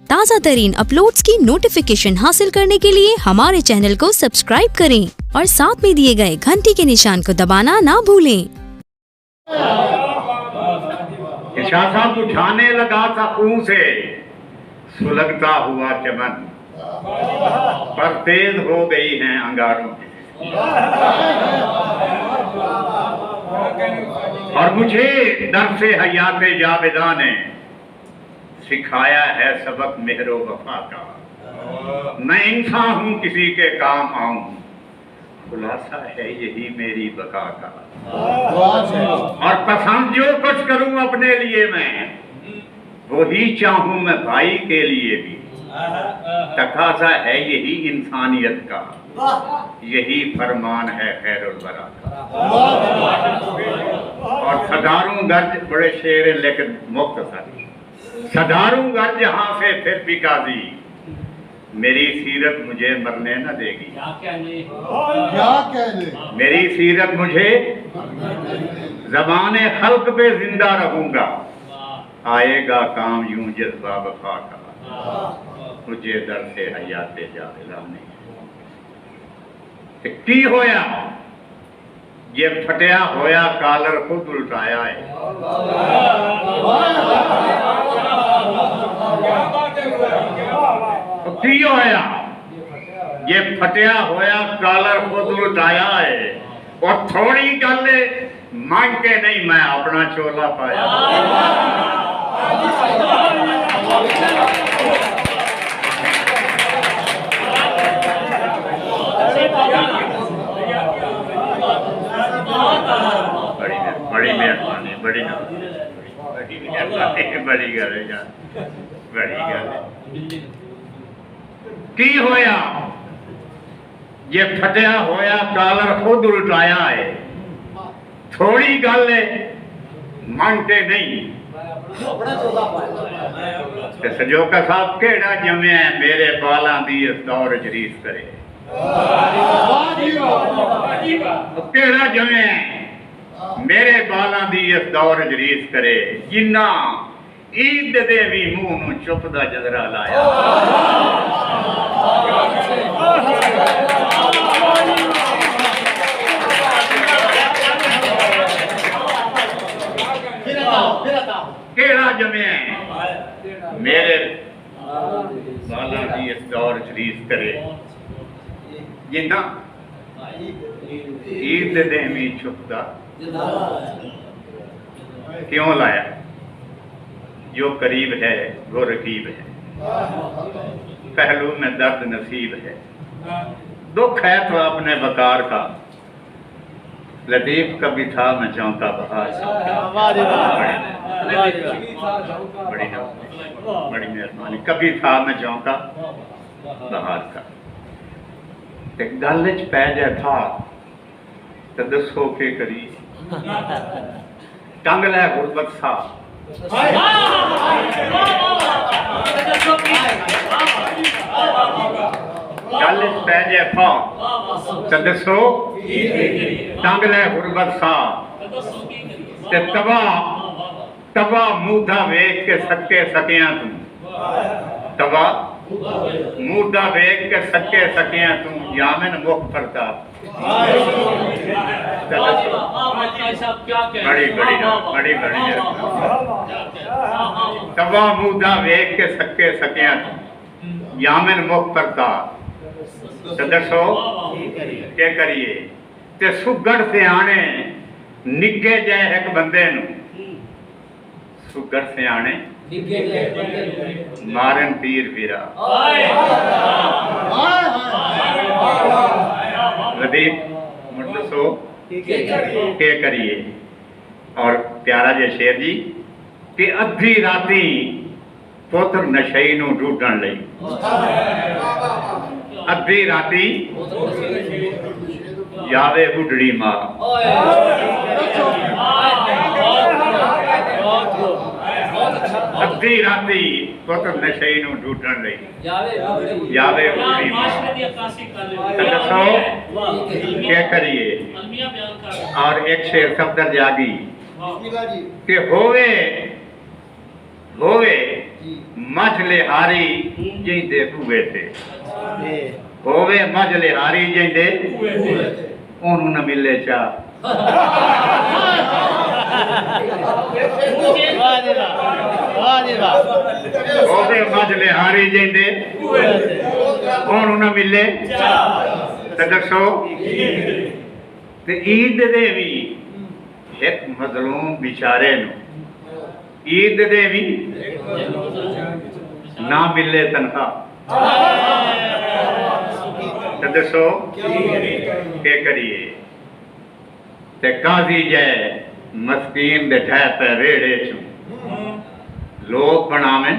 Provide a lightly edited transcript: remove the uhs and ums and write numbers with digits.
ताज़ा तरीन अपलोड्स की नोटिफिकेशन हासिल करने के लिए हमारे चैनल को सब्सक्राइब करें और साथ में दिए गए घंटी के निशान को दबाना ना भूलें। शासन उठाने लगा था ऊं से सुलगता हुआ चमन, पर तेज हो गई हैं अंगारों की। और मुझे डर से हयाते जावेदा ने सिखाया है सबक मेहरो वफा का। मैं इंसान हूँ किसी के काम आऊं, खुलासा है यही मेरी बका का। और पसंद जो कुछ करूं अपने लिए मैं, वही चाहूं मैं भाई के लिए भी। तकाजा है यही इंसानियत का, यही फरमान है खैरुल वरा का। और सदारूं गर्ज, बड़े शेर लेकिन मुख्तसर, सदारूं गर्ज जहां से फिर भी काजी, मेरी सीरत मुझे मरने न देगी। मेरी सीरत मुझे ज़बाने खल्क पे जिंदा रहूंगा, आएगा काम यूं जज्बा वफा का। मुझे दर से हयाते जावेदा नहीं की होया, ये फटिया होया कालर खुद उल्टाया है। की होया, ये फटिया होया कालर खुद उल्टाया है। और थोड़ी गल मांग के नहीं मैं अपना चोला पाया। बड़ी मेहरबानी, बड़ी बड़ी गल है यार, बड़ी गल की होया, ये फटिया होया कालर खुद उल्टाया है। थोड़ी गल मांगते नहीं। सजोका साहब केड़ा जमया मेरे बालां दी इस दौर जरीस करे। केड़ा जमया मेरे बालां दी इस दौर जरीस करे, जिन्ना ईद दे भी मुंह नूं चुपदा जदरा लाया। केड़ा जमया मेरे बालां दी इस दौर जरीस करे, जिन्ना ईद दे भी चुपदा क्यों लाया। जो करीब है वो रकीब है, पहलू में दर्द नसीब है। दुख है तो अपने बकार का, लतीफ कभी था मैं चौंका बहार। बड़ी मेहरबानी। कभी था मैं चौंका बहार का। गल च पै जाए था तो दसो के करी, टंग लै गुरबत सा। गल पै जाए फा तो दसो टंग लै गुरबत सा। तबा तबा मूधा वेख के सके सकिया तू, तबा मूधा वेख के सके सकिया तू, यामिन मुख फरता। बड़ी बड़ी बड़ी बड़ी तबा मूधा वेख के सके सकिया तू, यामिन मुख फरता। दसो के करिए ते सुगड़ सियाने निगे जाए एक बंदे नू, सुगड़ सियाने मारन तीर फिरा। लतीफ दसो के करिए। और प्यारा जे शेर जी कि अद्धी राती पुत्र नशई नू ढूंढण लई, अद्धी राती जावे बुढ़ड़ी मां। अद्धी राती पुत्र नशई नू ढूंढण लई जावे बुढ़ड़ी मां। दसो क्या करिए। और एक शेर सफदर जागी कि होवे होवे मझ लिहारी जिंदे भूए थे होवे मझ लिहारी जिंदे ओनू न मिले चा होवे मझ लिहारी जिंदे ओनू न मिले ते दसो ते ईद दे भी एक मजलूम बेचारे नू ईद दे भी ना मिले तनख्वाह ते दसो के करिए ते काजी जै मस्कीन दे ठह पे रेड़े चू लोग बनावे